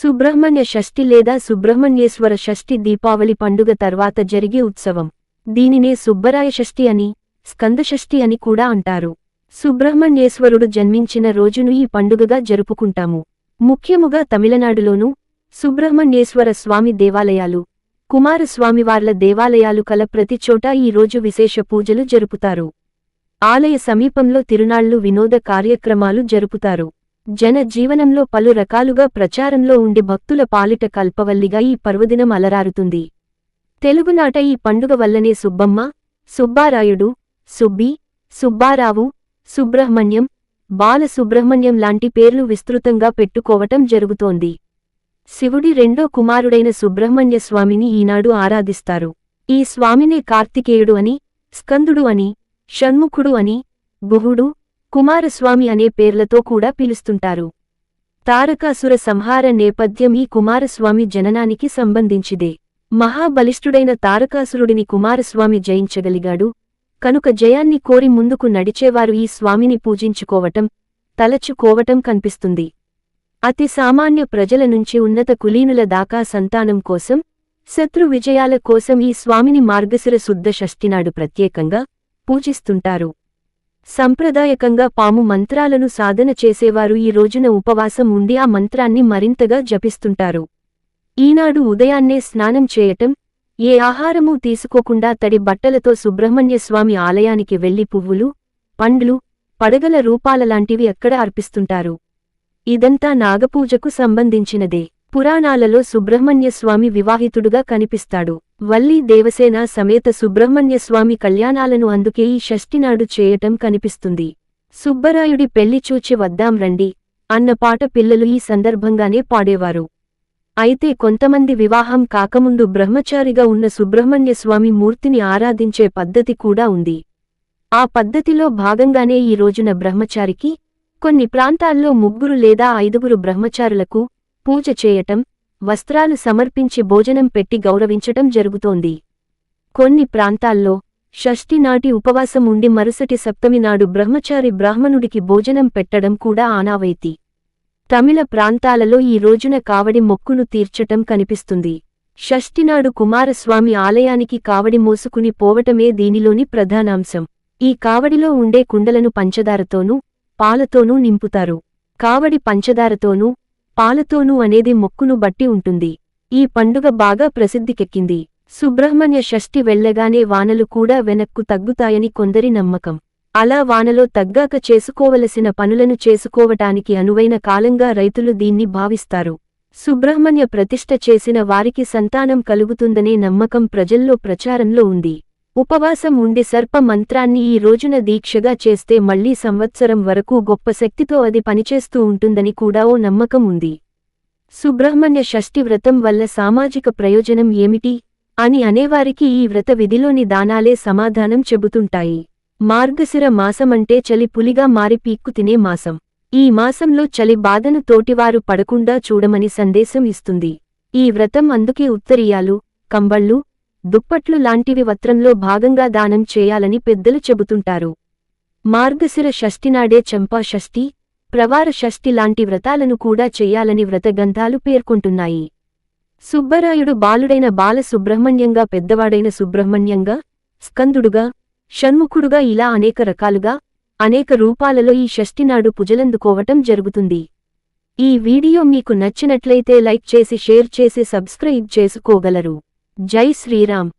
సుబ్రహ్మణ్య షష్ఠి లేదా సుబ్రహ్మణ్యేశ్వర షష్ఠి దీపావళి పండుగ తర్వాత జరిగే ఉత్సవం. దీనినే సుబ్బరాయ షష్ఠి అని, స్కందషష్ఠి అని కూడా అంటారు. సుబ్రహ్మణ్యేశ్వరుడు జన్మించిన రోజును ఈ పండుగగా జరుపుకుంటాము. ముఖ్యముగా తమిళనాడులోనూ సుబ్రహ్మణ్యేశ్వర స్వామి దేవాలయాలు, కుమారస్వామివార్ల దేవాలయాలు కల ప్రతి చోటా ఈ రోజు విశేష పూజలు జరుపుతారు. ఆలయ సమీపంలో తిరునాళ్లు, వినోద కార్యక్రమాలు జరుపుతారు. జన జీవనంలో పలు రకాలుగా ప్రచారంలో ఉండి భక్తుల పాలిట కల్పవల్లిగా ఈ పర్వదినం అలరారుతుంది. తెలుగునాట ఈ పండుగ వల్లనే సుబ్బమ్మ, సుబ్బారాయుడు, సుబ్బి, సుబ్బారావు, సుబ్రహ్మణ్యం, బాలసుబ్రహ్మణ్యం లాంటి పేర్లు విస్తృతంగా పెట్టుకోవటం జరుగుతోంది. శివుడి రెండో కుమారుడైన సుబ్రహ్మణ్య స్వామిని ఈనాడు ఆరాధిస్తారు. ఈ స్వామినే కార్తికేయుడు అని, స్కందుడు అని, షణ్ముఖుడు అని, గుహుడు, కుమారస్వామి అనే పేర్లతో కూడా పిలుస్తుంటారు. తారకాసుర సంహార నేపథ్యం ఈ కుమారస్వామి జననానికి సంబంధించిదే. మహాబలిష్ఠుడైన తారకాసురుడిని కుమారస్వామి జయించగలిగాడు కనుక జయాన్ని కోరి ముందుకు నడిచేవారు ఈ స్వామిని పూజించుకోవటం, తలచుకోవటం కనిపిస్తుంది. అతి సామాన్య ప్రజల నుంచి ఉన్నత కులీనుల దాకా సంతానం కోసం, శత్రు విజయాల కోసం ఈ స్వామిని మార్గశిర శుద్ధ షష్ఠినాడు ప్రత్యేకంగా పూజిస్తుంటారు. సంప్రదాయకంగా పాము మంత్రాలను సాధన చేసేవారు ఈ రోజున ఉపవాసం ఉండి ఆ మంత్రాన్ని మరింతగా జపిస్తుంటారు. ఈనాడు ఉదయాన్నే స్నానం చేయటం, ఏ ఆహారమూ తీసుకోకుండా తడి బట్టలతో సుబ్రహ్మణ్యస్వామి ఆలయానికి వెళ్లి పువ్వులు, పండ్లు, పడగల రూపాలలాంటివి అక్కడ అర్పిస్తుంటారు. ఇదంతా నాగపూజకు సంబంధించినదే. పురాణాలలో సుబ్రహ్మణ్యస్వామి వివాహితుడుగా కనిపిస్తాడు. వల్లీ దేవసేన సమేత సుబ్రహ్మణ్యస్వామి కళ్యాణాలను అందుకే ఈ షష్ఠినాడు చేయటం కనిపిస్తుంది. సుబ్బరాయుడి పెళ్లి చూచి వద్దాం రండి అన్న పాట పిల్లలు ఈ సందర్భంగానే పాడేవారు. అయితే కొంతమంది వివాహం కాకముందు బ్రహ్మచారిగా ఉన్న సుబ్రహ్మణ్యస్వామి మూర్తిని ఆరాధించే పద్ధతి కూడా ఉంది. ఆ పద్ధతిలో భాగంగానే ఈ రోజున బ్రహ్మచారికి, కొన్ని ప్రాంతాల్లో 3 లేదా 5 బ్రహ్మచారులకు పూజ చేయటం, వస్త్రాలు సమర్పించి భోజనం పెట్టి గౌరవించటం జరుగుతోంది. కొన్ని ప్రాంతాల్లో షష్ఠి నాటి ఉపవాసం ఉండి మరుసటి సప్తమి నాడు బ్రహ్మచారి బ్రాహ్మణుడికి భోజనం పెట్టడం కూడా ఆనవాయితీ. తమిళ ప్రాంతాలలో ఈ రోజున కావడి మొక్కును తీర్చటం కనిపిస్తుంది. షష్ఠినాడు కుమారస్వామి ఆలయానికి కావడి మోసుకుని పోవటమే దీనిలోని ప్రధానాంశం. ఈ కావడిలో ఉండే కుండలను పంచదారతోనూ, పాలతోనూ నింపుతారు. కావడి పంచదారతోనూ, పాలతోనూ అనేది మొక్కును బట్టి ఉంటుంది. ఈ పండుగ బాగా ప్రసిద్ధికెక్కింది. సుబ్రహ్మణ్య షష్ఠి వెళ్లగానే వానలు కూడా వెనక్కు తగ్గుతాయని కొందరి నమ్మకం. అలా వానలో తగ్గాక చేసుకోవలసిన పనులను చేసుకోవటానికి అనువైన కాలంగా రైతులు దీన్ని భావిస్తారు. సుబ్రహ్మణ్య ప్రతిష్ఠ చేసిన వారికి సంతానం కలుగుతుందనే నమ్మకం ప్రజల్లో ప్రచారంలో ఉంది. ఉపవాసం ఉండి సర్ప మంత్రాన్ని ఈ రోజున దీక్షగా చేస్తే మళ్లీ సంవత్సరం వరకు గొప్ప శక్తితో అది పనిచేస్తూ ఉంటుందని కూడా ఓ నమ్మకం ఉంది. సుబ్రహ్మణ్య షష్ఠి వ్రతం వల్ల సామాజిక ప్రయోజనం ఏమిటి అని అనేవారికి ఈ వ్రత విధిలోని దానాలే సమాధానం చెబుతుంటాయి. మార్గశిర మాసమంటే చలి పులిగా మారి పీక్కు తినే మాసం. ఈ మాసంలో చలి బాధను తోటివారు పడకుండా చూడమని సందేశం ఇస్తుంది. ఈ వ్రతం అందుకే ఉత్తరీయాలు, కంబళ్ళు, దుప్పట్లు లాంటివి వత్రంలో భాగంగా దానం చేయాలని పెద్దలు చెబుతుంటారు. మార్గశిర షష్ఠినాడే చంపా షష్ఠి, ప్రవార షష్ఠి లాంటి వ్రతాలను కూడా చెయ్యాలని వ్రతగ్రంథాలు పేర్కొంటున్నాయి. సుబ్బరాయుడు బాలుడైన బాలసుబ్రహ్మణ్యంగా, పెద్దవాడైన సుబ్రహ్మణ్యంగా, స్కందుడుగా, షణ్ముఖుడుగా ఇలా అనేక రకాలుగా, అనేక రూపాలలో ఈ షష్ఠినాడు పూజలందుకోవటం జరుగుతుంది. ఈ వీడియో మీకు నచ్చినట్లయితే లైక్ చేసి, షేర్ చేసి, సబ్స్క్రైబ్ చేసుకోగలరు. జై శ్రీరామ్.